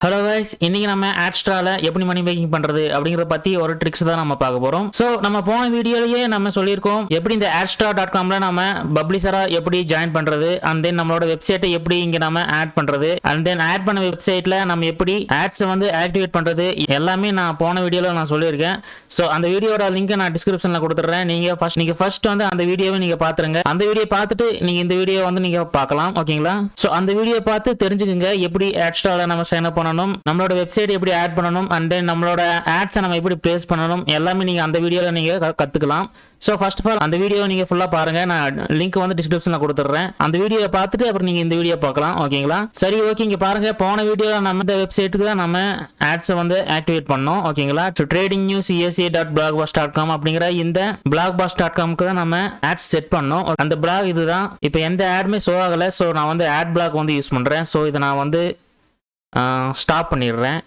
Hello guys, இன்னைக்கு நம்ம ஆட்ஸ்ட்ரால எப்படி மணி மேக்கிங் பண்றது அப்படிங்கறத பத்தி ஒரு ட்ரிக்ஸ் தான் நம்ம பார்க்க போறோம். சோ நம்ம போன வீடியோலயே நம்ம சொல்லியிருக்கோம் எப்படி இந்த adstrா.comல நம்ம பப்ளிஷரா எப்படி ஜாயின் பண்றது, அண்ட் தென் நம்மளோட வெப்சைட்டை எப்படி இங்க நம்ம ஆட் பண்றது, அண்ட் தென் ஆட் பண்ண வெப்சைட்ல நம்ம எப்படி ஆட்ஸ் வந்து ஆக்டிவேட் பண்றது எல்லாமே நான் போன வீடியோல நான் சொல்லியிருக்கேன். சோ அந்த வீடியோட லிங்க் நான் டிஸ்கிரிப்ஷன்ல கொடுத்துறேன். நீங்க ஃபர்ஸ்ட் வந்து அந்த வீடியோவை நீங்க பாத்துருங்க. அந்த வீடியோ பார்த்துட்டு நீங்க இந்த வீடியோ வந்து நீங்க பார்க்கலாம். ஓகேங்களா? சோ அந்த வீடியோ பார்த்து தெரிஞ்சுக்குங்க எப்படி ஆட்ஸ்ட்ரால நம்ம சைன் அப் பண்ணணும், நம்மளோட வெப்சைட் எப்படி ஆட் பண்ணணும், அண்ட் தென் நம்மளோட ஆட்ஸை நம்ம எப்படி பிளேஸ் பண்ணணும் எல்லாமே நீங்க அந்த வீடியோல நீங்க கத்துக்கலாம். ஸோ ஃபர்ஸ்ட் ஆஃப் ஆல் அந்த வீடியோ நீங்க ஃபுல்லா பாருங்க. நான் லிங்க் வந்து டிஸ்கிரிப்ஷன்ல கொடுத்துட்றேன். அந்த வீடியோ பார்த்துட்டு அப்புறம் நீங்க இந்த வீடியோ பார்க்கலாம். ஓகேங்களா? சரி, ஓகே. இங்க பாருங்க, போன வீடியோ நம்ம இந்த வெப்சைட்டுக்கு தான் நம்ம ஆட்ஸை வந்து ஆக்டிவேட் பண்ணோம். ஓகேங்களா? ஸோ tradingnews.blogboss.com அப்படிங்கிற இந்த blogboss.comக்கு தான் நம்ம ஆட்ஸ் செட் பண்ணோம். அந்த பிளாக் இதுதான். இப்போ எந்த ஆடுமே ஷோ ஆகலை. ஸோ நான் வந்து ஆட் பிளாக் வந்து யூஸ் பண்றேன். ஸோ இதை நான் வந்து ஸ்டாப் பண்ணிடுறேன்.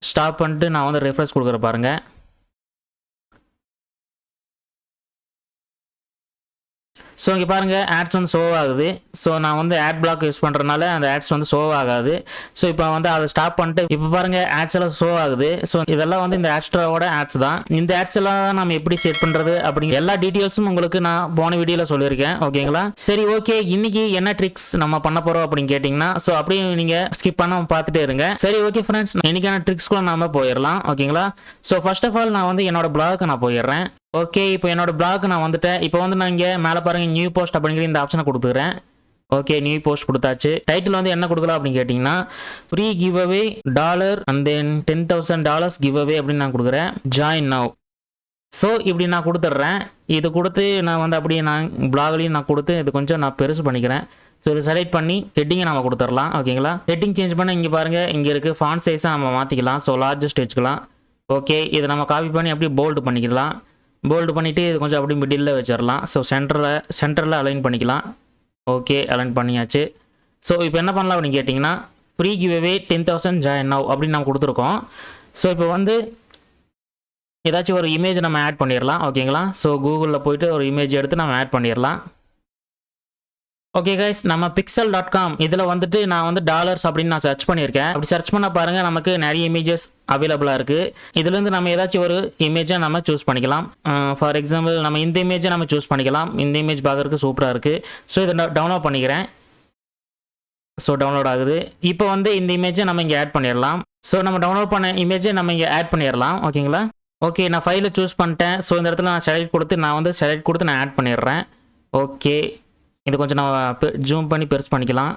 ஸ்டாப் பண்ணிட்டு நான் வந்து ரெஃப்ரெஷ் கொடுக்குற பாருங்க. ஸோ இங்கே பாருங்கள், ஆட்ஸ் வந்து ஷோ ஆகுது. ஸோ நான் வந்து ஆட் பிளாக் யூஸ் பண்ணுறதுனால அந்த ஆட்ஸ் வந்து ஷோ ஆகாது. ஸோ இப்போ வந்து அதை ஸ்டாப் பண்ணிட்டு இப்போ பாருங்கள், ஆட்ஸ் எல்லாம் ஷோ ஆகுது. ஸோ இதெல்லாம் வந்து இந்த ஆட்ஸ்ட்ராவோட ஆட்ஸ் தான். இந்த ஆட்ஸ் எல்லாம் நம்ம எப்படி செட் பண்ணுறது அப்படிங்கிற எல்லா டீட்டெயில்ஸும் உங்களுக்கு நான் போன வீடியோவில் சொல்லியிருக்கேன். ஓகேங்களா? சரி, ஓகே. இன்னைக்கு என்ன ட்ரிக்ஸ் நம்ம பண்ண போகிறோம் அப்படின்னு கேட்டிங்கன்னா, ஸோ அப்படியே நீங்கள் ஸ்கிப் பண்ண பார்த்துட்டே இருங்க. சரி, ஓகே ஃப்ரெண்ட்ஸ், இன்னைக்கான ட்ரிக்ஸ்க்குள்ள நாம போயிடலாம். ஓகேங்களா? ஸோ ஃபர்ஸ்ட் ஆஃப் ஆல் நான் வந்து என்னோட பிளாக்கு நான் போயிடுறேன். ஓகே, இப்போ என்னோட பிளாக் நான் வந்துட்டேன். இப்போ வந்து நான் இங்கே மேலே பாருங்க, நியூ போஸ்ட் அப்படிங்கிற இந்த ஆப்ஷனை கொடுத்துக்கிறேன். ஓகே, நியூ போஸ்ட் கொடுத்தாச்சு. டைட்டில் வந்து என்ன கொடுக்கலாம் அப்படின்னு கேட்டிங்கன்னா, free give away dollar and then $10,000 give away அப்படின்னு நான் கொடுக்குறேன். Join now. ஸோ இப்படி நான் கொடுத்துட்றேன். இது கொடுத்து நான் வந்து அப்படியே நான் பிளாக்லையும் நான் கொடுத்து இது கொஞ்சம் நான் பெருசு பண்ணிக்கிறேன். ஸோ இதை செலக்ட் பண்ணி ஹெட்டிங்கை நம்ம கொடுத்துடலாம். ஓகேங்களா? ஹெட்டிங் சேஞ்ச் பண்ண இங்கே பாருங்கள், இங்கே இருக்குது ஃபாண்ட் சைஸை நம்ம மாற்றிக்கலாம். ஸோ லார்ஜஸ்ட் வச்சுக்கலாம். ஓகே, இதை நம்ம காப்பி பண்ணி அப்படியே போல்டு பண்ணிக்கலாம். போல்டு பண்ணிவிட்டு இது கொஞ்சம் அப்படியே மிடில் வச்சிடலாம். ஸோ சென்டரில் அலைன் பண்ணிக்கலாம். ஓகே, அலைன் பண்ணியாச்சு. ஸோ இப்போ என்ன பண்ணலாம் அப்படின்னு கேட்டிங்கன்னா, free give away 10,000 join now அப்படின்னு நம்ம கொடுத்துருக்கோம். ஸோ இப்போ வந்து ஏதாச்சும் ஒரு இமேஜ் நம்ம ஆட் பண்ணிடலாம். ஓகேங்களா? ஸோ கூகுளில் போயிட்டு ஒரு இமேஜ் எடுத்து நம்ம ஆட் பண்ணிடலாம். ஓகே கைஸ், நம்ம pixel.com இதில் வந்துட்டு நான் வந்து டாலர்ஸ் அப்படின்னு நான் சர்ச் பண்ணியிருக்கேன். அப்படி சர்ச் பண்ண பாருங்கள், நமக்கு நிறைய இமேஜஸ் அவைலபிளாக இருக்குது. இதுலேருந்து நம்ம ஏதாச்சும் ஒரு இமேஜை நம்ம சூஸ் பண்ணிக்கலாம். ஃபார் எக்ஸாம்பிள் நம்ம இந்த இமேஜை நம்ம சூஸ் பண்ணிக்கலாம். இந்த இமேஜ் பார்க்குறதுக்கு சூப்பராக இருக்குது. ஸோ இதை டவுன்லோட் பண்ணிக்கிறேன். ஸோ டவுன்லோட் ஆகுது. இப்போ வந்து இந்த இமேஜை நம்ம இங்கே ஆட் பண்ணிடலாம். ஸோ நம்ம டவுன்லோட் பண்ண இமேஜை நம்ம இங்கே ஆட் பண்ணிடலாம். ஓகேங்களா? ஓகே, நான் ஃபைலை சூஸ் பண்ணிட்டேன். ஸோ இந்த இடத்துல நான் செலக்ட் கொடுத்து நான் ஆட் பண்ணிடுறேன். ஓகே, இது கொஞ்சம் நான் ஜூம் பண்ணி பெருசு பண்ணிக்கலாம்.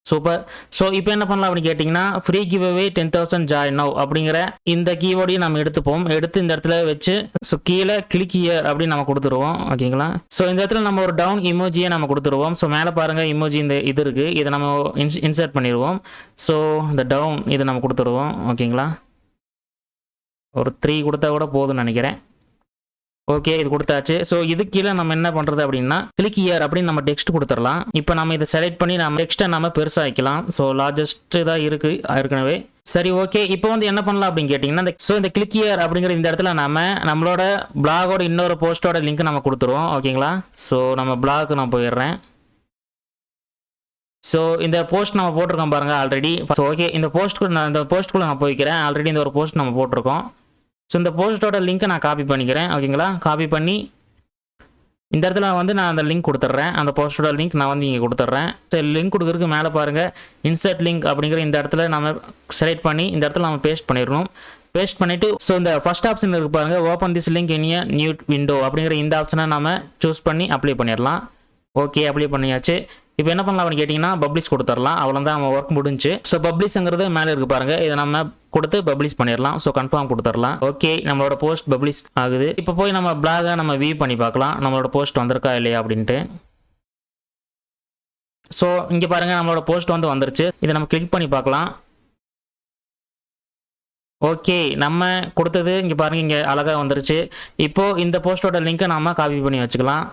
சூப்பர். ஸோ இப்போ என்ன பண்ணலாம் அப்படின்னு கேட்டிங்கன்னா, free give away 10,000 join now அப்படிங்கிற இந்த கீவேர்டையும் நம்ம எடுத்து இந்த இடத்துல வச்சு ஸோ கீழே கிளிக் ஹியர் அப்படின்னு நம்ம கொடுத்துருவோம். ஓகேங்களா? ஸோ இந்த இடத்துல நம்ம ஒரு டவுன் இமோஜியை நம்ம கொடுத்துருவோம். ஸோ மேலே பாருங்கள், இமோஜி இந்த இது இருக்குது. இதை நம்ம இன்சர்ட் பண்ணிடுவோம். ஸோ இந்த டவுன் இதை நம்ம கொடுத்துருவோம். ஓகேங்களா? ஒரு 3 கொடுத்தா கூட போதும்னு நினைக்கிறேன். ஓகே, இது கொடுத்தாச்சு. ஸோ இது கீழே நம்ம என்ன பண்ணுறது அப்படின்னா, கிளிக் ஹியர் அப்படின்னு நம்ம டெக்ஸ்ட் கொடுத்துடலாம். இப்போ நம்ம இதை செலக்ட் பண்ணி நம்ம டெக்ஸ்ட்டை நம்ம பெருசாக வைக்கலாம். ஸோ லார்ஜஸ்ட் தான் இருக்குது ஏற்கனவே. சரி, ஓகே. இப்போ வந்து என்ன பண்ணலாம் அப்படின்னு கேட்டிங்கன்னா, இந்த கிளிக் ஹியர் அப்படிங்கிற இந்த இடத்துல நம்மளோட பிளாகோட இன்னொரு போஸ்ட்டோட லிங்க் நம்ம கொடுத்துருவோம். ஓகேங்களா? ஸோ நம்ம பிளாக் நான் போயிடுறேன். ஸோ இந்த போஸ்ட் நம்ம போட்டிருக்கோம் பாருங்கள் ஆல்ரெடி. ஸோ ஓகே, இந்த போஸ்ட்டுக்குள்ளே நான் போய்க்கிறேன். ஆல்ரெடி இந்த ஒரு போஸ்ட் நம்ம போட்டிருக்கோம். ஸோ இந்த போஸ்ட்டோட லிங்க்கை நான் காப்பி பண்ணிக்கிறேன். ஓகேங்களா? காப்பி பண்ணி இந்த இடத்துல வந்து நான் அந்த லிங்க் கொடுத்துட்றேன். அந்த போஸ்ட்டோட லிங்க் நான் வந்து இங்கே கொடுத்துட்றேன். ஸோ லிங்க் கொடுக்குறதுக்கு மேலே பாருங்கள், இன்சர்ட் லிங்க் அப்படிங்கிற இந்த இடத்துல நம்ம செலக்ட் பண்ணி இந்த இடத்துல நம்ம பேஸ்ட் பண்ணிடணும். பேஸ்ட் பண்ணிவிட்டு ஸோ இந்த ஃபர்ஸ்ட் ஆப்ஷன் இருக்குது பாருங்கள், open this link in a new window அப்படிங்கிற இந்த ஆப்ஷனை நம்ம சூஸ் பண்ணி அப்ளை பண்ணிடலாம். ஓகே, அப்ளை பண்ணியாச்சு. இப்போ என்ன பண்ணலாம் அப்படின்னு கேட்டிங்கன்னா, பப்ளிஷ் கொடுத்துடலாம். அவ்வளோதான், நம்ம ஒர்க் முடிஞ்சு. ஸோ பப்ளிஷ்ங்கிறது மேலே இருக்குது பாருங்கள், இதை நம்ம கொடுத்து பப்ளிஷ் பண்ணிடலாம். ஸோ கன்ஃபார்ம் கொடுத்துடலாம். ஓகே, நம்மளோட போஸ்ட் பப்ளிஷ் ஆகுது. இப்போ போய் நம்ம பிளாகை நம்ம வியூ பண்ணி பார்க்கலாம், நம்மளோட போஸ்ட் வந்திருக்கா இல்லையா அப்படின்ட்டு. ஸோ இங்கே பாருங்கள், நம்மளோட போஸ்ட் வந்து வந்துருச்சு. இதை நம்ம கிளிக் பண்ணி பார்க்கலாம். ஓகே, நம்ம கொடுத்தது இங்கே பாருங்கள், இங்கே அழகாக வந்துருச்சு. இப்போது இந்த போஸ்ட்டோட லிங்க்கை நம்ம காப்பி பண்ணி வச்சுக்கலாம்.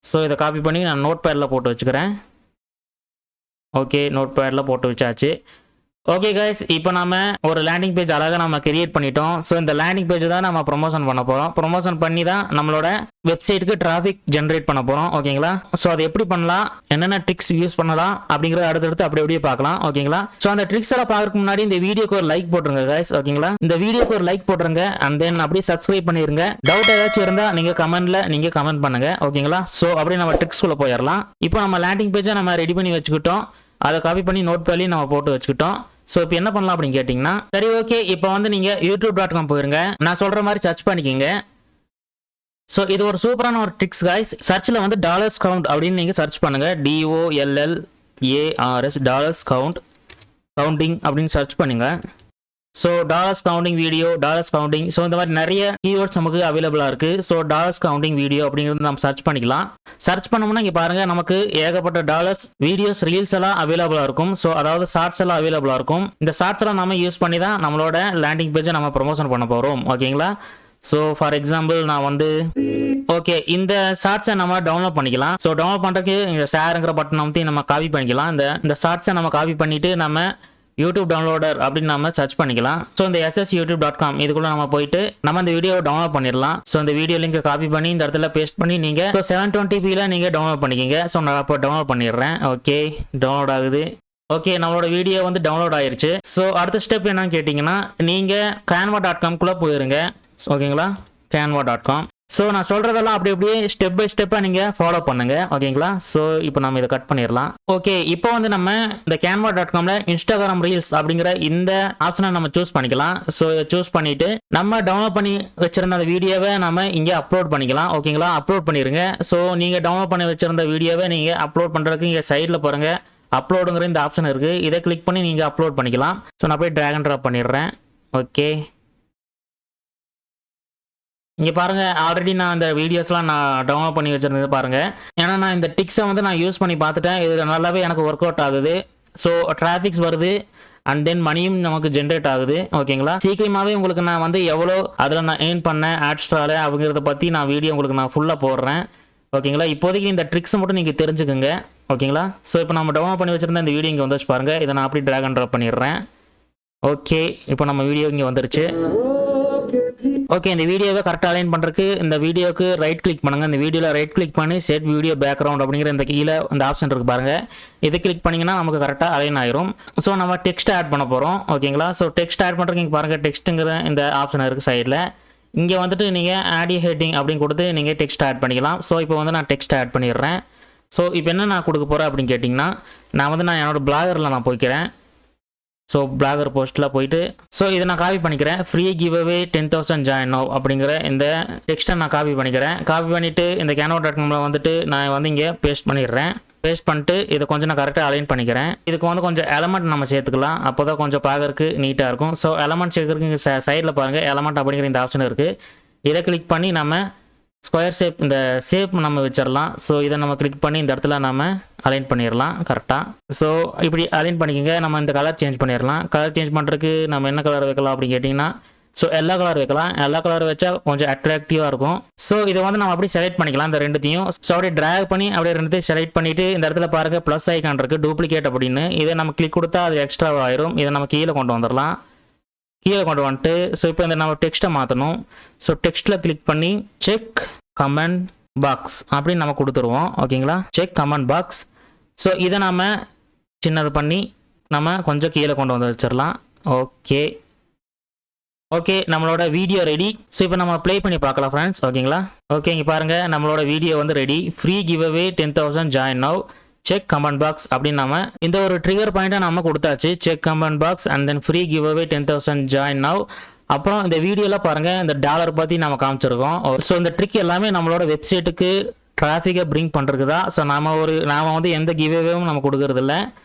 ஸோ இதை காப்பி பண்ணி நான் நோட் பேடில் போட்டு வச்சுக்கிறேன். ஓகே, நோட் பேடில் போட்டு வச்சாச்சு. ஓகே கைஸ், இப்போ நம்ம ஒரு லேண்டிங் பேஜ் அழகாக நம்ம கிரியேட் பண்ணிட்டோம். ஸோ இந்த லேண்டிங் பேஜ் தான் நம்ம ப்ரொமோஷன் பண்ண போகிறோம். ப்ரொமோஷன் பண்ணி தான் நம்மளோட வெப்சைட்டுக்கு டிராஃபிக் ஜென்ரேட் பண்ண போகிறோம். ஓகேங்களா? ஸோ அதை எப்படி பண்ணலாம், என்னென்ன ட்ரிக்ஸ் யூஸ் பண்ணலாம் அப்படிங்கிறத அடுத்தடுத்து அப்படி அப்படியே பார்க்கலாம். ஓகேங்களா? ஸோ அந்த ட்ரிக்ஸ் எல்லாம் பார்க்கறதுக்கு முன்னாடி இந்த வீடியோக்கு ஒரு லைக் போட்டுருங்க கைஸ். ஓகேங்களா? இந்த வீடியோக்கு ஒரு லைக் போட்டுருங்க அண்ட் தென் அப்படியே சப்ஸ்கிரைப் பண்ணிருங்க. டவுட் ஏதாச்சும் இருந்தால் நீங்கள் கமெண்ட் பண்ணுங்க. ஓகேங்களா? ஸோ அப்படியே நம்ம ட்ரிக்ஸ்குள்ளே போயிடலாம். இப்போ நம்ம லேண்டிங் பேஜை நம்ம ரெடி பண்ணி வச்சுக்கிட்டோம். அதை காப்பி பண்ணி நோட் பேட்லையும் நம்ம போட்டு வச்சுக்கிட்டோம். ஸோ இப்போ என்ன பண்ணலாம் அப்படின்னு கேட்டிங்கன்னா, சரி ஓகே, இப்போ வந்து நீங்கள் youtube.com போயிருங்க. நான் சொல்கிற மாதிரி சர்ச் பண்ணிக்கோங்க. ஸோ இது ஒரு சூப்பரான ஒரு ட்ரிக்ஸ் காய்ஸ். சர்ச்சில் வந்து டாலர்ஸ் கவுண்ட் அப்படின்னு நீங்கள் சர்ச் பண்ணுங்கள். DOLLARS டாலர்ஸ் கவுண்டிங் அப்படின்னு சர்ச் பண்ணுங்க. So dollars counting video, dollars counting, so இந்த மாதிரி நிறைய கீவேர்ட்ஸ் நமக்கு அவைலபிளாக இருக்குது. ஸோ டாலர்ஸ் கவுண்டிங் வீடியோ அப்படிங்கிறது நம்ம சர்ச் பண்ணிக்கலாம். சர்ச் பண்ணோம்னா இங்கே பாருங்கள், நமக்கு ஏகப்பட்ட டாலர்ஸ் வீடியோஸ் ரீல்ஸ் எல்லாம் அவைலபிளாக இருக்கும். ஸோ அதாவது ஷார்ட்ஸ் எல்லாம் அவைலபிளாக இருக்கும். இந்த ஷார்ட்ஸ் எல்லாம் நம்ம யூஸ் பண்ணி தான் நம்மளோட லேண்டிங் பேஜை நம்ம ப்ரொமோஷன் பண்ண போகிறோம். ஓகேங்களா? ஸோ ஃபார் எக்ஸாம்பிள் நான் வந்து ஓகே இந்த ஷார்ட்ஸை நம்ம டவுன்லோட் பண்ணிக்கலாம். ஸோ டவுன்லோட் பண்ணுறதுக்கு இந்த ஷேருங்கிற பட்டன் அமைத்தி நம்ம காப்பி பண்ணிக்கலாம். இந்த ஷார்ட்ஸை நம்ம காப்பி பண்ணிவிட்டு நம்ம யூடியூப் டவுன்லோடர் அப்படின்னு நம்ம சர்ச் பண்ணிக்கலாம். ஸோ இந்த ssyoutube.com இதுக்குள்ள நம்ம போயிட்டு நம்ம இந்த வீடியோவை டவுன்லோட் பண்ணிடலாம். ஸோ இந்த வீடியோ லிங்கை காப்பி பண்ணி இந்த இடத்துல பேஸ்ட் பண்ணி நீங்கள் 720p நீங்கள் டவுன்லோட் பண்ணிக்கிங்க. ஸோ நான் இப்போ டவுன்லோட் பண்ணிடுறேன். ஓகே, டவுன்லோட் ஆகுது. ஓகே, நம்மளோட வீடியோ வந்து டவுன்லோட் ஆயிருச்சு. ஸோ அடுத்த ஸ்டெப் என்னன்னு கேட்டிங்கன்னா, நீங்கள் canva.com போயிருங்க. ஓகேங்களா? canva.com. ஸோ நான் சொல்கிறதெல்லாம் அப்படியே ஸ்டெப் பை ஸ்டெப்பாக நீங்கள் ஃபாலோ பண்ணுங்க. ஓகேங்களா? ஸோ இப்போ நம்ம இதை கட் பண்ணிடலாம். ஓகே, இப்போ வந்து நம்ம இந்த canva.comல இன்ஸ்டாகிராம் ரீல்ஸ் அப்படிங்கிற இந்த ஆப்ஷனை நம்ம சூஸ் பண்ணிக்கலாம். ஸோ சூஸ் பண்ணிட்டு நம்ம டவுன்லோட் பண்ணி வச்சிருந்த அந்த வீடியோவை நம்ம இங்கே அப்லோட் பண்ணிக்கலாம். ஓகேங்களா? அப்லோட் பண்ணிடுங்க. ஸோ நீங்கள் டவுன்லோட் பண்ணி வச்சிருந்த வீடியோவை நீங்கள் அப்லோட் பண்ணுறதுக்கு இங்கே சைடில் பாருங்க, அப்லோடுங்கிற இந்த ஆப்ஷன் இருக்குது. இதை கிளிக் பண்ணி நீங்கள் அப்லோட் பண்ணிக்கலாம். ஸோ நான் போய் ட்ராக் அண்ட் ட்ராப் பண்ணிடுறேன். ஓகே, இங்கே பாருங்கள், ஆல்ரெடி நான் இந்த வீடியோஸ்லாம் நான் டவுன்லோட் பண்ணி வச்சுருந்தது பாருங்கள். ஏன்னா நான் இந்த டிக்ஸை வந்து நான் யூஸ் பண்ணி பார்த்துட்டேன். இது நல்லாவே எனக்கு ஒர்க் அவுட் ஆகுது. ஸோ டிராஃபிக்ஸ் வருது அண்ட் தென் மணியும் நமக்கு ஜென்ரேட் ஆகுது. ஓகேங்களா? சீக்கிரமாகவே உங்களுக்கு நான் வந்து எவ்வளோ அதில் நான் ஏர்ன் பண்ணேன் ஆட்ஸ்டால அப்படிங்கிறத பற்றி நான் வீடியோ உங்களுக்கு நான் ஃபுல்லாக போடுறேன். ஓகேங்களா? இப்போதைக்கு இந்த ட்ரிக்ஸை மட்டும் நீங்கள் தெரிஞ்சுக்கோங்க. ஓகேங்களா? ஸோ இப்போ நம்ம டவுன்லோட் பண்ணி வச்சுருந்த இந்த வீடியோ இங்கே வந்துச்சு பாருங்கள். இதை நான் அப்படி ட்ராக் அண்ட் ட்ராப் பண்ணிடுறேன். ஓகே, இப்போ நம்ம வீடியோ இங்கே வந்துருச்சு. ஓகே, இந்த வீடியோவை கரெக்டாக அலைன் பண்ணுறதுக்கு இந்த வீடியோக்கு ரைட் கிளிக் பண்ணுங்கள். இந்த வீடியோவில் ரைட் கிளிக் பண்ணி செட் வீடியோ பேக்ரவுண்ட் அப்படிங்கிற இந்த கீழே இந்த ஆப்ஷன் இருக்குது பாருங்கள். இதை கிளிக் பண்ணிங்கன்னா நமக்கு கரெக்டாக அலைன் ஆயிரும். ஸோ நம்ம டெக்ஸ்ட் ஆட் பண்ண போகிறோம். ஓகேங்களா? ஸோ டெக்ஸ்ட் ஆட் பண்ணுறதுக்கு இங்கே பாருங்கள், டெக்ஸ்ட்டுங்கிற இந்த ஆப்ஷன் இருக்குது சைடில். இங்கே வந்துட்டு நீங்கள் ஆடியோ ஹெட்டிங் அப்படின்னு கொடுத்து நீங்கள் டெக்ஸ்ட் ஆட் பண்ணிக்கலாம். ஸோ இப்போ வந்து நான் டெக்ஸ்ட் ஆட் பண்ணிடுறேன். ஸோ இப்போ என்ன நான் கொடுக்க போகிறேன் அப்படின்னு கேட்டிங்கன்னா, நான் என்னோடய பிளாகரில் நான் போய்க்கிறேன். ஸோ பிளாகர் போஸ்ட்டில் போயிட்டு ஸோ இதை நான் காப்பி பண்ணிக்கிறேன். Free give away 10,000 join now அப்படிங்கிற இந்த டெக்ஸ்ட்டை நான் காப்பி பண்ணிக்கிறேன். காப்பி பண்ணிவிட்டு இந்த canva.comல வந்துட்டு நான் வந்து இங்கே பேஸ்ட் பண்ணிடுறேன். பேஸ்ட் பண்ணிட்டு இதை கொஞ்சம் நான் கரெக்டாக அலைன் பண்ணிக்கிறேன். இதுக்கு வந்து கொஞ்சம் எலமெண்ட் நம்ம சேர்த்துக்கலாம். அப்போ தான் கொஞ்சம் பார்க்கறதுக்கு நீட்டாக இருக்கும். ஸோ எலமெண்ட் சேர்க்கறதுக்கு இங்கே சைடில் பாருங்கள், எலமெண்ட் அப்படிங்கிற இந்த ஆப்ஷன் இருக்குது. இதை கிளிக் பண்ணி நம்ம ஸ்கொயர் ஷேப் இந்த ஷேப் நம்ம வச்சிடலாம். ஸோ இதை நம்ம கிளிக் பண்ணி இந்த இடத்துல நம்ம அலைன் பண்ணிடலாம் கரெக்டாக. ஸோ இப்படி அலைன் பண்ணிக்கோங்க. நம்ம இந்த கலர் சேஞ்ச் பண்ணிடலாம். கலர் சேஞ்ச் பண்ணுறதுக்கு நம்ம என்ன கலர் வைக்கலாம் அப்படின்னு கேட்டிங்கன்னா, ஸோ எல்லா கலர் வைக்கலாம். எல்லா கலர் வச்சா கொஞ்சம் அட்ராக்டிவாக இருக்கும். ஸோ இதை வந்து நம்ம அப்படியே செலக்ட் பண்ணிக்கலாம் இந்த ரெண்டுத்தையும். ஸோ அப்படியே ட்ராக் பண்ணி அப்படியே ரெண்டுத்தையும் செலக்ட் பண்ணிவிட்டு இந்த இடத்துல பாருங்கள் ப்ளஸ் ஐக்கான் இருக்குது, டூப்ளிகேட் அப்படின்னு. இதை நம்ம கிளிக் கொடுத்தா அது எக்ஸ்ட்ரா ஆயிரும். இதை நம்ம கீழே கொண்டு வந்துடலாம். கீழே கொண்டு வந்துட்டு ஸோ இப்போ இந்த நம்ம டெக்ஸ்ட்டை மாற்றணும். ஸோ டெக்ஸ்ட்டில் கிளிக் பண்ணி செக் கமெண்ட் பாக்ஸ் அப்படின்னு நம்ம கொடுத்துருவோம். ஓகேங்களா? Check comment box. ஸோ இதை நம்ம சின்னது பண்ணி நம்ம கொஞ்சம் கீழே கொண்டு வந்து வச்சிடலாம். ஓகே, ஓகே, நம்மளோட வீடியோ ரெடி. ஸோ இப்போ நம்ம ப்ளே பண்ணி பார்க்கலாம் ஃப்ரெண்ட்ஸ். ஓகேங்களா? ஓகே, இங்கே பாருங்கள், நம்மளோட வீடியோ வந்து ready. Free give away 10,000 join now, check comment box அப்படின்னு நம்ம இந்த ஒரு ட்ரிகர் பாயிண்ட்டை நம்ம கொடுத்தாச்சு. Check comment box and then free give away 10,000 join now. அப்புறம் இந்த வீடியோவில் பாருங்கள், இந்த டாலர் பற்றி நம்ம காமிச்சிருக்கோம். ஸோ இந்த ட்ரிக் எல்லாமே நம்மளோட வெப்சைட்டுக்கு டிராஃபிக்கை பிரிங் பண்ணுறது தான். ஸோ நாம் வந்து எந்த கிவ்அவேவும் நம்ம கொடுக்கறது இல்லை.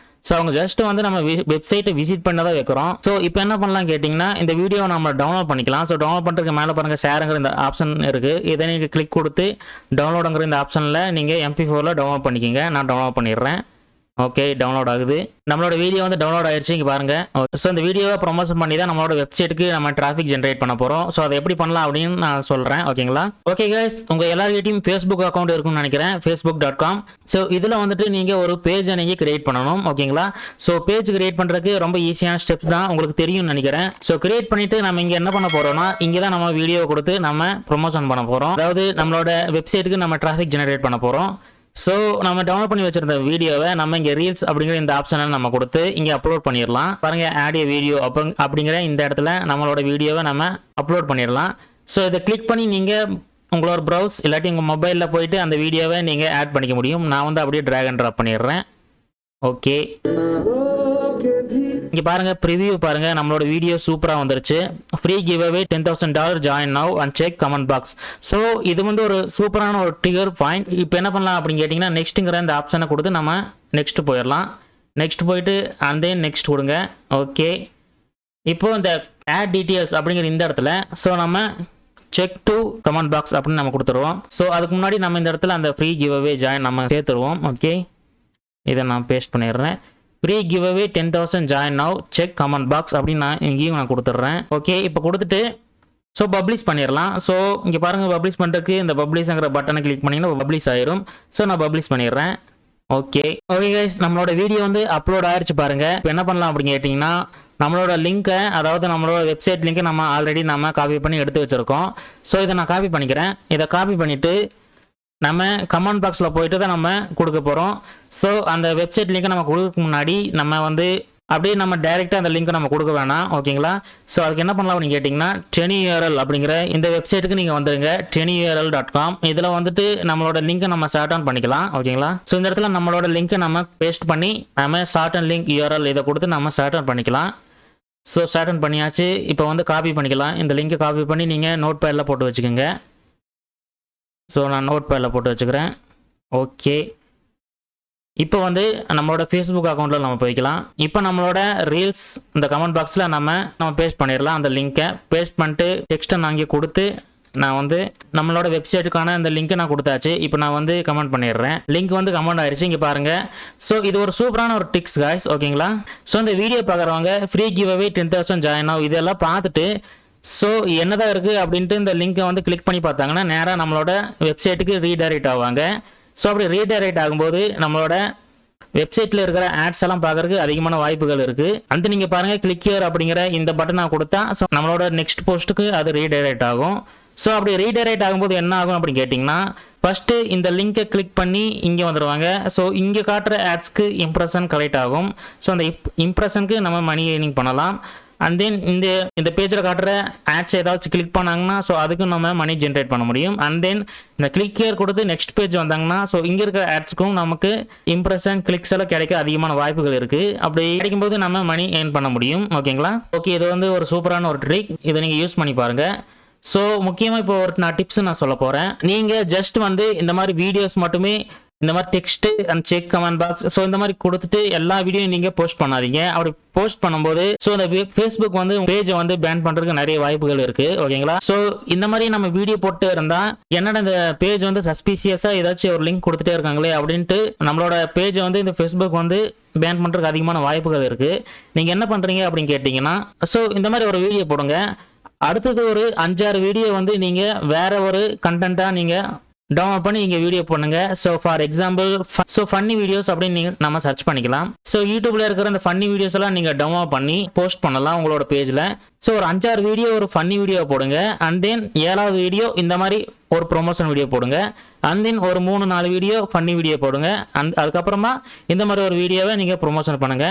ஸோ அவங்க ஜஸ்ட் வந்து நம்ம வெப்சைட்டை விசிட் பண்ண தான் வைக்கிறோம். ஸோ இப்போ என்ன பண்ணலாம் கேட்டிங்கன்னா, இந்த வீடியோவை நம்ம டவுன்லோட் பண்ணிக்கலாம். ஸோ டவுன்லோட் பண்ணுறதுக்கு மேலே பாருங்கள் ஷேருங்கிற இந்த ஆப்ஷன் இருக்குது. இதை நீங்கள் கிளிக் கொடுத்து டவுன்லோடுங்கிற இந்த ஆப்ஷனில் நீங்கள் MP4ல டவுன்லோட் பண்ணிக்கிங்க. நான் டவுன்லோட் பண்ணிடுறேன். ஓகே, டவுன்லோட் ஆகுது. நம்மளோட வீடியோ வந்து டவுன்லோட் ஆயிடுச்சு. இங்கே பாருங்க. ஸோ இந்த வீடியோவை ப்ரொமோஷன் பண்ணி தான் நம்மளோட வெப்சைட்டுக்கு நம்ம டிராஃபிக் ஜென்ரேட் பண்ண போகிறோம். ஸோ அதை எப்படி பண்ணலாம் அப்படின்னு நான் சொல்கிறேன். ஓகேங்களா? ஓகே கைஸ், உங்கள் எல்லார்கிட்டையும் ஃபேஸ்புக் அக்கௌண்ட் இருக்குன்னு நினைக்கிறேன். facebook.com. ஸோ இதில் வந்துட்டு நீங்கள் ஒரு பேஜை நீங்கள் கிரியேட் பண்ணணும். ஓகேங்களா? ஸோ பேஜ் கிரியேட் பண்ணுறதுக்கு ரொம்ப ஈஸியான ஸ்டெப்ஸ் தான் உங்களுக்கு தெரியும்னு நினைக்கிறேன். ஸோ கிரியேட் பண்ணிட்டு நம்ம இங்கே என்ன பண்ண போகிறோம்னா, இங்கே தான் நம்ம வீடியோ கொடுத்து நம்ம ப்ரொமோஷன் பண்ண போகிறோம். அதாவது நம்மளோட வெப்சைட்டுக்கு நம்ம டிராஃபிக் ஜென்ரேட் பண்ண போகிறோம். ஸோ நம்ம டவுன்லோட் பண்ணி வச்சிருந்த வீடியோவை நம்ம இங்கே ரீல்ஸ் அப்படிங்கிற இந்த ஆப்ஷனை நம்ம கொடுத்து இங்கே அப்லோட் பண்ணிடலாம். பாருங்க, ஆட் ஏ வீடியோ அப்படிங்கிற இந்த இடத்துல நம்மளோட வீடியோவை நம்ம அப்லோட் பண்ணிடலாம். ஸோ இதை கிளிக் பண்ணி நீங்கள் உங்களோட ப்ரௌஸ் இல்லாட்டி உங்கள் மொபைலில் போயிட்டு அந்த வீடியோவை நீங்கள் ஆட் பண்ணிக்க முடியும். நான் வந்து அப்படியே ட்ராக் அண்ட் ட்ராப் பண்ணிடுறேன். ஓகே, இங்க பாருங்க, ப்ரிவியூ பாருங்க, நம்மளோட வீடியோ சூப்பரா வந்துருச்சு. Free give away $10,000 join now and check comment box. So இது வந்து ஒரு சூப்பரான ஒரு ட்ரிகர் பாயிண்ட். இப்போ என்ன பண்ணலாம் அப்படின்னு கேட்டிங்கன்னா, நெக்ஸ்ட்டுங்கிற இந்த ஆப்ஷனை கொடுத்து நம்ம நெக்ஸ்ட் போயிடலாம். நெக்ஸ்ட் போயிட்டு அண்ட் தென் நெக்ஸ்ட் கொடுங்க. ஓகே, இப்போ இந்த ஆட் டீட்டெயில்ஸ் அப்படிங்கிற இந்த இடத்துல ஸோ நம்ம செக் டு கமெண்ட் பாக்ஸ் அப்படின்னு நம்ம கொடுத்துருவோம். ஸோ அதுக்கு முன்னாடி நம்ம இந்த இடத்துல அந்த ஃப்ரீ கிவ் அவே ஜாயின் நம்ம சேர்த்துருவோம். ஓகே, இதை நான் பேஸ்ட் பண்ணிடுறேன். Free give away 10,000 join now check comment box அப்படின்னு நான் இங்கேயும் நான் கொடுத்துட்றேன். ஓகே, இப்போ கொடுத்துட்டு ஸோ பப்ளிஷ் பண்ணிடலாம். ஸோ இங்கே பாருங்கள், பப்ளிஷ் பண்ணுறதுக்கு இந்த பப்ளிஷ்ங்கிற பட்டனை கிளிக் பண்ணிங்கன்னா பப்ளிஷ் ஆயிரும். ஸோ நான் பப்ளிஷ் பண்ணிடுறேன். ஓகே ஓகே கைஸ், நம்மளோட வீடியோ வந்து அப்லோட் ஆயிடுச்சு பாருங்க. இப்போ என்ன பண்ணலாம் அப்படின்னு கேட்டிங்கன்னா, நம்மளோட லிங்க்கை, அதாவது நம்மளோட வெப்சைட் லிங்க்கை நம்ம ஆல்ரெடி நம்ம காப்பி பண்ணி எடுத்து வச்சுருக்கோம். ஸோ இதை நான் காப்பி பண்ணிக்கிறேன். இதை காப்பி பண்ணிவிட்டு நம்ம கமெண்ட் பாக்ஸில் போயிட்டு தான் நம்ம கொடுக்க போகிறோம். ஸோ அந்த வெப்சைட் லிங்க்கை நம்ம கொடுக்க முன்னாடி நம்ம வந்து அப்படியே நம்ம டைரெக்டாக அந்த லிங்க்கை நம்ம கொடுக்க வேணாம். ஓகேங்களா? ஸோ அதுக்கு என்ன பண்ணலாம் அப்படின்னு கேட்டிங்கன்னா, TinyURL அப்படிங்கிற இந்த வெப்சைட்டுக்கு நீங்கள் வந்துடுங்க. TinyURL.com. இதில் வந்துட்டு நம்மளோட லிங்க்கை நம்ம ஷார்ட் ஆன் பண்ணிக்கலாம். ஓகேங்களா? ஸோ இந்த இடத்துல நம்மளோட லிங்க்கை நம்ம பேஸ்ட் பண்ணி நம்ம ஷார்ட் அண்ட் லிங்க் URL இதை கொடுத்து நம்ம ஷார்ட் ஆன் பண்ணிக்கலாம். ஸோ ஷார்ட் ஆன் பண்ணியாச்சு. இப்போ வந்து காப்பி பண்ணிக்கலாம். இந்த லிங்க்கை காப்பி பண்ணி நீங்கள் நோட் பேடில் போட்டு வச்சுக்கோங்க. ஸோ நான் நோட் பேடில் போட்டு வச்சுக்கிறேன். ஓகே, இப்போ வந்து நம்மளோட ஃபேஸ்புக் அக்கௌண்ட்டில் நம்ம போய்க்கலாம். இப்போ நம்மளோட ரீல்ஸ் இந்த கமெண்ட் பாக்ஸில் நம்ம பேஸ்ட் பண்ணிடலாம். அந்த லிங்க்கை பேஸ்ட் பண்ணிட்டு டெக்ஸ்ட்டை நான் இங்கே கொடுத்து நான் வந்து நம்மளோட வெப்சைட்டுக்கான அந்த லிங்க்கை நான் கொடுத்தாச்சு. இப்போ நான் வந்து கமெண்ட் பண்ணிடுறேன். லிங்க் வந்து கமெண்ட் ஆயிடுச்சு. இங்கே பாருங்கள். ஸோ இது ஒரு சூப்பரான ஒரு டிப்ஸ் காய்ஸ். ஓகேங்களா? ஸோ இந்த வீடியோ பார்க்குறவங்க ஃப்ரீ கிவ் அவே 10,000 ஜாயின் ஆகும் இதெல்லாம் பார்த்துட்டு ஸோ என்னதான் இருக்குது அப்படின்ட்டு இந்த லிங்க்கை வந்து கிளிக் பண்ணி பார்த்தாங்கன்னா நேராக நம்மளோட வெப்சைட்டுக்கு ரீடைரக்ட் ஆவாங்க. ஸோ அப்படி ரீடைரக்ட் ஆகும்போது நம்மளோட வெப்சைட்டில் இருக்கிற ஆட்ஸ் எல்லாம் பார்க்கறதுக்கு அதிகமான வாய்ப்புகள் இருக்குது. அந்த நீங்கள் பாருங்கள், கிளிக் ஹியர் அப்படிங்கிற இந்த பட்டனை கொடுத்தா ஸோ நம்மளோட நெக்ஸ்ட் போஸ்ட்டுக்கு அது ரீடைரக்ட் ஆகும். ஸோ அப்படி ரீடைரக்ட் ஆகும்போது என்ன ஆகும் அப்படின்னு கேட்டிங்கன்னா, ஃபஸ்ட்டு இந்த லிங்கை கிளிக் பண்ணி இங்கே வந்துடுவாங்க. ஸோ இங்கே காட்டுற ஆட்ஸ்க்கு இம்ப்ரெஷன் கலெக்ட் ஆகும். ஸோ அந்த இம்ப்ரெஷனுக்கு நம்ம மணி ஏர்னிங் பண்ணலாம். அண்ட் தென் இந்த பேஜில் காட்டுற ஆட்ஸ் ஏதாச்சும் கிளிக் பண்ணாங்கன்னா ஸோ அதுக்கும் நம்ம மணி ஜென்ரேட் பண்ண முடியும். அண்ட் தென் இந்த கிளிக் ஹியர் கொடுத்து நெக்ஸ்ட் பேஜ் வந்தாங்கன்னா ஸோ இங்கே இருக்கிற ஆட்ஸுக்கும் நமக்கு இம்ப்ரெஷன் கிளிக்ஸ் எல்லாம் கிடைக்க அதிகமான வாய்ப்புகள் இருக்குது. அப்படி கிடைக்கும்போது நம்ம மணி ஏர்ன் பண்ண முடியும். ஓகேங்களா? ஓகே, இது வந்து ஒரு சூப்பரான ஒரு ட்ரிக். இதை நீங்கள் யூஸ் பண்ணி பாருங்கள். ஸோ முக்கியமாக இப்போ நான் டிப்ஸ் நான் சொல்ல போகிறேன். நீங்கள் ஜஸ்ட் வந்து இந்த மாதிரி வீடியோஸ் மட்டுமே இந்த மாதிரி text and check comment box so இந்த மாதிரி கொடுத்துட்டு எல்லா வீடியோ நீங்கள் போஸ்ட் பண்ணாதீங்க. அப்படி போஸ்ட் பண்ணும்போது ஸோ இந்த ஃபேஸ்புக் வந்து பேஜை வந்து பேன் பண்ணுறதுக்கு நிறைய வாய்ப்புகள் இருக்குது. ஓகேங்களா? ஸோ இந்த மாதிரி நம்ம வீடியோ போட்டு இருந்தால் என்னடா இந்த பேஜ் வந்து சஸ்பீசியஸாக ஏதாச்சும் ஒரு லிங்க் கொடுத்துட்டே இருக்காங்களே அப்படின்ட்டு நம்மளோட பேஜை வந்து இந்த ஃபேஸ்புக் வந்து பேன் பண்ணுறதுக்கு அதிகமான வாய்ப்புகள் இருக்குது. நீங்கள் என்ன பண்ணுறீங்க அப்படின்னு கேட்டிங்கன்னா, ஸோ இந்த மாதிரி ஒரு வீடியோ போடுங்க. அடுத்தது ஒரு 5-6 வீடியோ வந்து நீங்கள் வேற ஒரு கண்டென்ட்டாக நீங்கள் டவுன்லோட் பண்ணி இங்கே வீடியோ பண்ணுங்க. So for example funny videos அப்படின்னு நீங்கள் நம்ம சர்ச் பண்ணிக்கலாம். ஸோ யூடியூப்ல இருக்கிற அந்த ஃபன்னி வீடியோஸ் எல்லாம் நீங்கள் டவுன்லோட் பண்ணி போஸ்ட் பண்ணலாம் உங்களோட பேஜில். ஸோ ஒரு 5-6 வீடியோ ஒரு ஃபன்னி வீடியோ போடுங்க. அண்ட் தென் 7வது வீடியோ இந்த மாதிரி ஒரு ப்ரொமோஷன் வீடியோ போடுங்க. அண்ட் தென் ஒரு 3-4 வீடியோ ஃபன்னி வீடியோ போடுங்க. அதுக்கப்புறமா இந்த மாதிரி ஒரு வீடியோவை நீங்கள் ப்ரொமோஷன் பண்ணுங்க.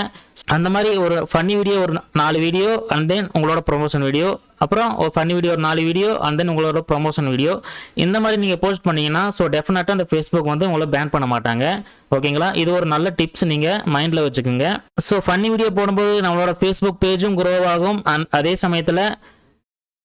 அந்த மாதிரி ஒரு ஃபன்னி வீடியோ ஒரு 4 வீடியோ அண்ட் தென் உங்களோட ப்ரொமோஷன் வீடியோ, அப்புறம் ஒரு ஃபன்னி வீடியோ ஒரு 4 வீடியோ அண்ட் தென் உங்களோட ப்ரொமோஷன் வீடியோ இந்த மாதிரி நீங்கள் போஸ்ட் பண்ணீங்கன்னா ஸோ டெஃபினட்டாக அந்த ஃபேஸ்புக் வந்து உங்களை பேன் பண்ண மாட்டாங்க. ஓகேங்களா? இது ஒரு நல்ல டிப்ஸ் நீங்கள் மைண்டில் வச்சுக்கோங்க. ஸோ ஃபன்னி வீடியோ போடும்போது நம்மளோட ஃபேஸ்புக் பேஜும் க்ரோ ஆகும். அதே சமயத்தில்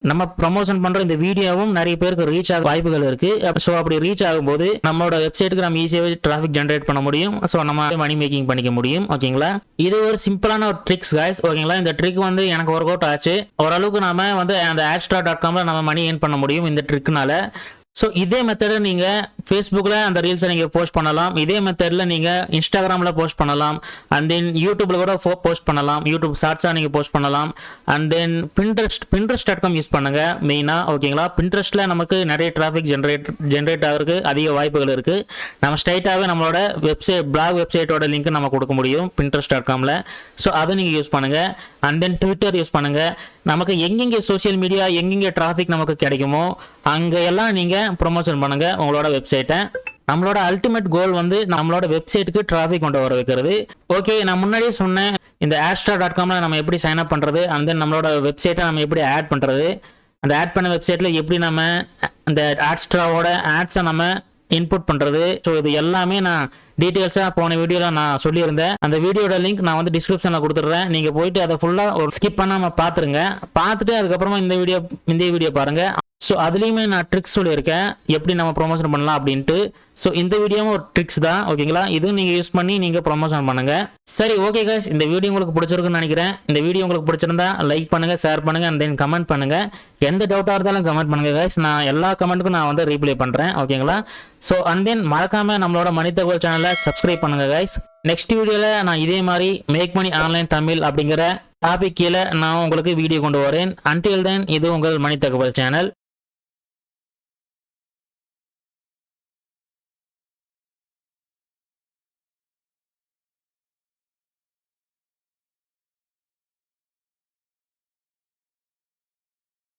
நம்ம ப்ரமோஷன் பண்ற இந்த வீடியோவும் நிறைய பேருக்கு ரீச் ஆக வாய்ப்புகள் இருக்கு. ஸோ அப்படி ரீச் ஆகும்போது நம்மளோட வெப்சைட்டுக்கு நம்ம ஈஸியாகவே டிராஃபிக் ஜென்ரேட் பண்ண முடியும். ஸோ நம்ம மணி மேக்கிங் பண்ணிக்க முடியும். ஓகேங்களா? இது ஒரு சிம்பிளான ஒரு ட்ரிக்ஸ் காய்ஸ். ஓகேங்களா? இந்த ட்ரிக் வந்து எனக்கு ஒர்க் அவுட் ஆச்சு. ஓரளவுக்கு நாம வந்து அந்த adstara.comல நம்ம மணி ஏர்ன் பண்ண முடியும் இந்த ட்ரிக்னால. ஸோ இதே மெத்தடை நீங்கள் ஃபேஸ்புக்கில் அந்த ரீல்ஸை நீங்கள் போஸ்ட் பண்ணலாம். இதே மெத்தடில் நீங்கள் இன்ஸ்டாகிராமில் போஸ்ட் பண்ணலாம். அண்ட் தென் யூடியூப்பில் கூட போஸ்ட் பண்ணலாம். யூடியூப் ஷார்ட்ஸாக நீங்கள் போஸ்ட் பண்ணலாம். அண்ட் தென் Pinterest.com யூஸ் பண்ணுங்கள் மெயினாக. ஓகேங்களா, Pinterestல நமக்கு நிறைய டிராஃபிக் ஜென்ரேட் ஆகிறதுக்கு அதிக வாய்ப்புகள் இருக்குது. நம்ம ஸ்ட்ரைட்டாகவே நம்மளோட பிளாக் வெப்சைட்டோட லிங்க் நம்ம கொடுக்க முடியும் Pinterest.comல. ஸோ அதை நீங்கள் யூஸ் பண்ணுங்கள். அண்ட் தென் ட்விட்டர் யூஸ் பண்ணுங்கள். நமக்கு எங்கெங்கே சோஷியல் மீடியா எங்கெங்கே டிராஃபிக் நமக்கு கிடைக்குமோ அங்கே எல்லாம் நீங்கள் ப்ரொமோஷன் பண்ணுங்கள் உங்களோட வெப்சைட்டை. நம்மளோட அல்டிமேட் கோல் வந்து நம்மளோட வெப்சைட்டுக்கு டிராஃபிக் கொண்டு வர வைக்கிறது. ஓகே, நான் முன்னாடியே சொன்னேன் இந்த Adstara.comல நம்ம எப்படி சைன் அப் பண்ணுறது, அண்ட் தென் நம்மளோட வெப்சைட்டை நம்ம எப்படி ஆட் பண்ணுறது, அந்த ஆட் பண்ண வெப்சைட்டில் எப்படி நம்ம அந்த Adstaraவோட ஆட்ஸை நம்ம இன்புட் பண்ணுறது. ஸோ இது எல்லாமே நான் டீட்டெயில்ஸாக போன வீடியோவில் நான் சொல்லியிருந்தேன். அந்த வீடியோட லிங்க் நான் வந்து டிஸ்கிரிப்ஷனில் கொடுத்துட்றேன். நீங்கள் போயிட்டு அதை ஃபுல்லாக ஒரு ஸ்கிப் பண்ணாமல் பார்த்துருங்க. பார்த்துட்டு அதுக்கப்புறமா இந்த வீடியோ பாருங்கள். ஸோ அதுலேயுமே நான் ட்ரிக்ஸ் சொல்லியிருக்கேன் எப்படி நம்ம ப்ரொமோஷன் பண்ணலாம் அப்படின்ட்டு. ஸோ இந்த வீடியோவும் ஒரு ட்ரிக்ஸ் தான். ஓகேங்களா, இதுவும் நீங்கள் யூஸ் பண்ணி நீங்கள் ப்ரொமோஷன் பண்ணுங்கள். சரி, ஓகே கைஸ், இந்த வீடியோ உங்களுக்கு பிடிச்சிருக்குன்னு நினைக்கிறேன். இந்த வீடியோ உங்களுக்கு பிடிச்சிருந்தா லைக் பண்ணுங்கள், ஷேர் பண்ணுங்கள், அண்ட் தென் கமெண்ட் பண்ணுங்கள். எந்த டவுட்டாக இருந்தாலும் கமெண்ட் பண்ணுங்கள் கைஸ். நான் எல்லா கமெண்ட்டுக்கும் நான் வந்து ரீப்ளை பண்ணுறேன். ஓகேங்களா, ஸோ அண்ட் தென் மறக்காமல் நம்மளோட மணி தகவல் சேனலை சப்ஸ்கிரைப் பண்ணுங்கள் கைஸ். நெக்ஸ்ட் வீடியோவில் நான் இதே மாதிரி மேக் மணி ஆன்லைன் தமிழ் அப்படிங்கிற டாபிக் கீழே நான் உங்களுக்கு வீடியோ கொண்டு வரேன். அன்டில் தென் இது உங்கள் மணி தகவல் சேனல்.